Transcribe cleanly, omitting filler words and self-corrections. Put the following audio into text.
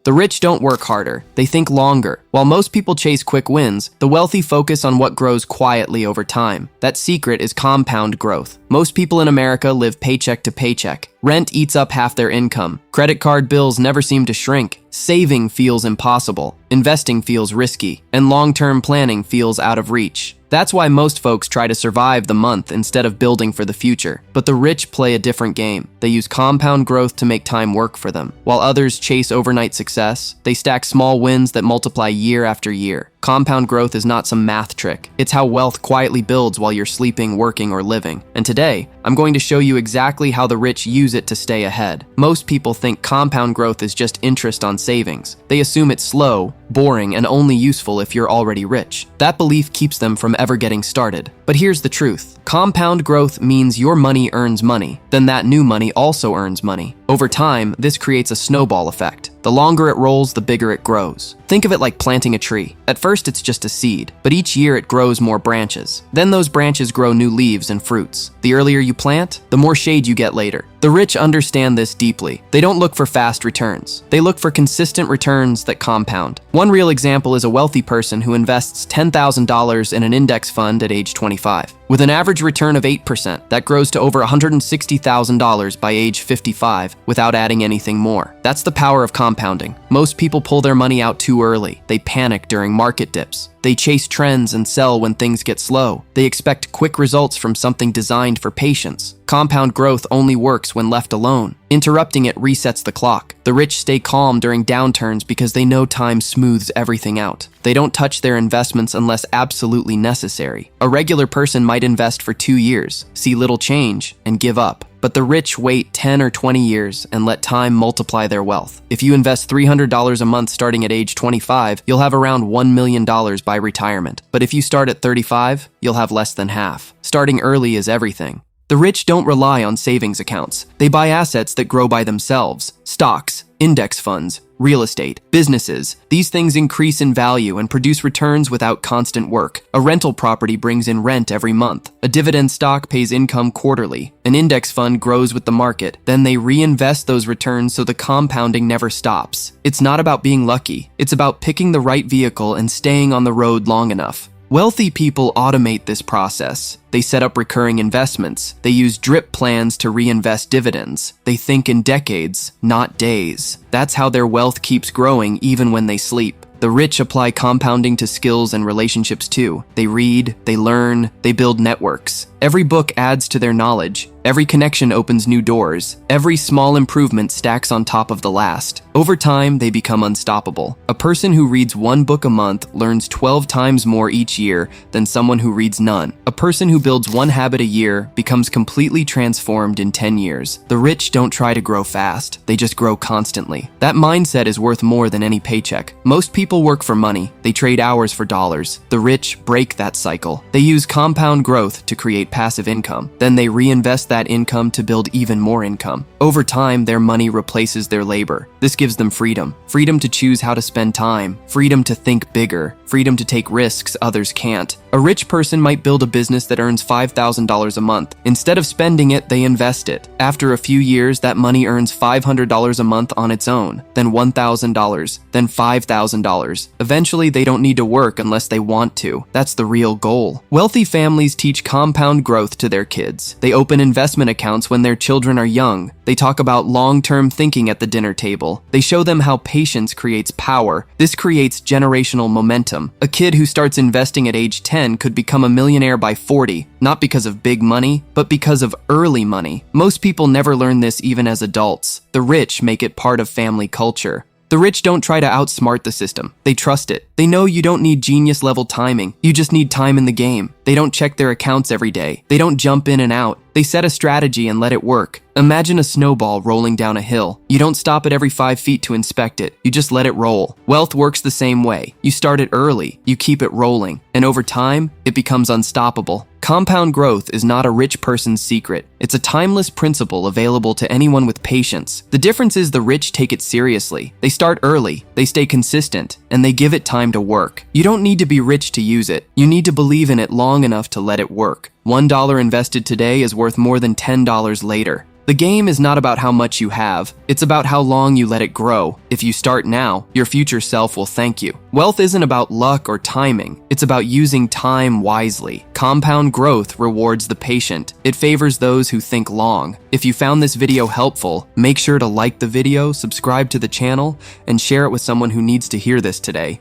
The rich don't work harder, they think longer. While most people chase quick wins, the wealthy focus on what grows quietly over time. That secret is compound growth. Most people in America live paycheck to paycheck. Rent eats up half their income. Credit card bills never seem to shrink. Saving feels impossible. Investing feels risky. And long-term planning feels out of reach. That's why most folks try to survive the month instead of building for the future. But the rich play a different game. They use compound growth to make time work for them. While others chase overnight success, they stack small wins that multiply year after year. Compound growth is not some math trick. It's how wealth quietly builds while you're sleeping, working, or living. And today, I'm going to show you exactly how the rich use it to stay ahead. Most people think compound growth is just interest on savings. They assume it's slow, boring, and only useful if you're already rich. That belief keeps them from ever getting started. But here's the truth. Compound growth means your money earns money. Then that new money also earns money. Over time, this creates a snowball effect. The longer it rolls, the bigger it grows. Think of it like planting a tree. At first, it's just a seed, but each year it grows more branches. Then those branches grow new leaves and fruits. The earlier you plant, the more shade you get later. The rich understand this deeply. They don't look for fast returns. They look for consistent returns that compound. One real example is a wealthy person who invests $10,000 in an index fund at age 25. With an average return of 8%, that grows to over $160,000 by age 55 without adding anything more. That's the power of compounding. Most people pull their money out too early. They panic during market dips. They chase trends and sell when things get slow. They expect quick results from something designed for patience. Compound growth only works when left alone. Interrupting it resets the clock. The rich stay calm during downturns because they know time smooths everything out. They don't touch their investments unless absolutely necessary. A regular person might invest for 2 years, see little change, and give up. But the rich wait 10 or 20 years and let time multiply their wealth. If you invest $300 a month starting at age 25, you'll have around $1 million by retirement. But if you start at 35, you'll have less than half. Starting early is everything. The rich don't rely on savings accounts. They buy assets that grow by themselves. Stocks, index funds, real estate, businesses. These things increase in value and produce returns without constant work. A rental property brings in rent every month. A dividend stock pays income quarterly. An index fund grows with the market. Then they reinvest those returns so the compounding never stops. It's not about being lucky. It's about picking the right vehicle and staying on the road long enough. Wealthy people automate this process. They set up recurring investments. They use drip plans to reinvest dividends. They think in decades, not days. That's how their wealth keeps growing even when they sleep. The rich apply compounding to skills and relationships too. They read, they learn, they build networks. Every book adds to their knowledge. Every connection opens new doors. Every small improvement stacks on top of the last. Over time, they become unstoppable. A person who reads 1 book a month learns 12 times more each year than someone who reads none. A person who builds 1 habit a year becomes completely transformed in 10 years. The rich don't try to grow fast. They just grow constantly. That mindset is worth more than any paycheck. Most people work for money. They trade hours for dollars. The rich break that cycle. They use compound growth to create passive income. Then they reinvest that income to build even more income. Over time, their money replaces their labor. This gives them freedom. Freedom to choose how to spend time. Freedom to think bigger. Freedom to take risks others can't. A rich person might build a business that earns $5,000 a month. Instead of spending it, they invest it. After a few years, that money earns $500 a month on its own, then $1,000, then $5,000. Eventually, they don't need to work unless they want to. That's the real goal. Wealthy families teach compound growth to their kids. They open investment accounts when their children are young. They talk about long-term thinking at the dinner table. They show them how patience creates power. This creates generational momentum. A kid who starts investing at age 10 could become a millionaire by 40, not because of big money, but because of early money. Most people never learn this even as adults. The rich make it part of family culture. The rich don't try to outsmart the system. They trust it. They know you don't need genius-level timing. You just need time in the game. They don't check their accounts every day. They don't jump in and out. They set a strategy and let it work. Imagine a snowball rolling down a hill. You don't stop at every 5 feet to inspect it. You just let it roll. Wealth works the same way. You start it early. You keep it rolling. And over time, it becomes unstoppable. Compound growth is not a rich person's secret. It's a timeless principle available to anyone with patience. The difference is the rich take it seriously. They start early, they stay consistent, and they give it time to work. You don't need to be rich to use it. You need to believe in it long enough to let it work. $1 invested today is worth more than $10 later. The game is not about how much you have, it's about how long you let it grow. If you start now, your future self will thank you. Wealth isn't about luck or timing, it's about using time wisely. Compound growth rewards the patient. It favors those who think long. If you found this video helpful, make sure to like the video, subscribe to the channel, and share it with someone who needs to hear this today.